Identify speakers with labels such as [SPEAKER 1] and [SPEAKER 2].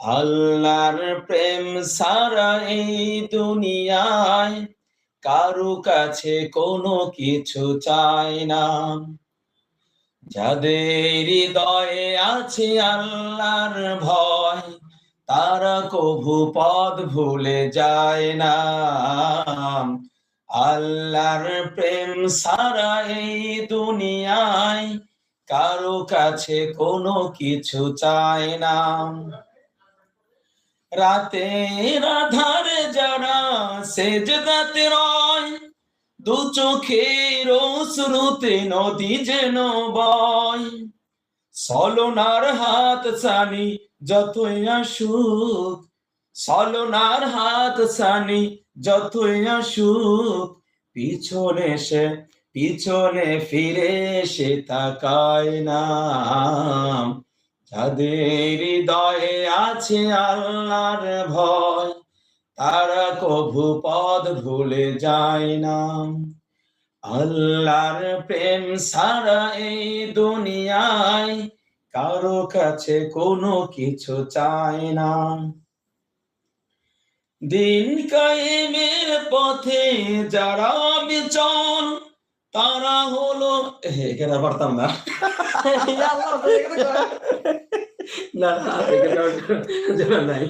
[SPEAKER 1] আল্লাহর প্রেম ছাড়া এই দুনিয়ায় কারো কাছে কোনো কিছু চাই না। যাদের হৃদয়ে আছে আল্লাহর ভয়, তারা কভু পথ ভুলে যায় না। আল্লাহর প্রেম ছাড়া এই দুনিয়ায় কারো কাছে কোনো কিছু চায় না। রাতের আধারে যারা সেজদাতে রয়, দু চোখের অশ্রুতে নদী যেন বয়। ছলনার হাত ছানি যতই আসুক, ছলনার হাত ছানি যতই আসুক, পিছনে ফিরে সে তাকায় না। যাদের হৃদয়ে আছে আল্লাহর ভয়, তারা কভু পথ ভুলে যায় না। আল্লাহর প্রেম ছাড়া এই দুনিয়ায় কারো কাছে কোনো কিছু চায় না। দিন কায়েমের পথে যারা বিচল, তারা হলো এখানে পারতাম না। না নাই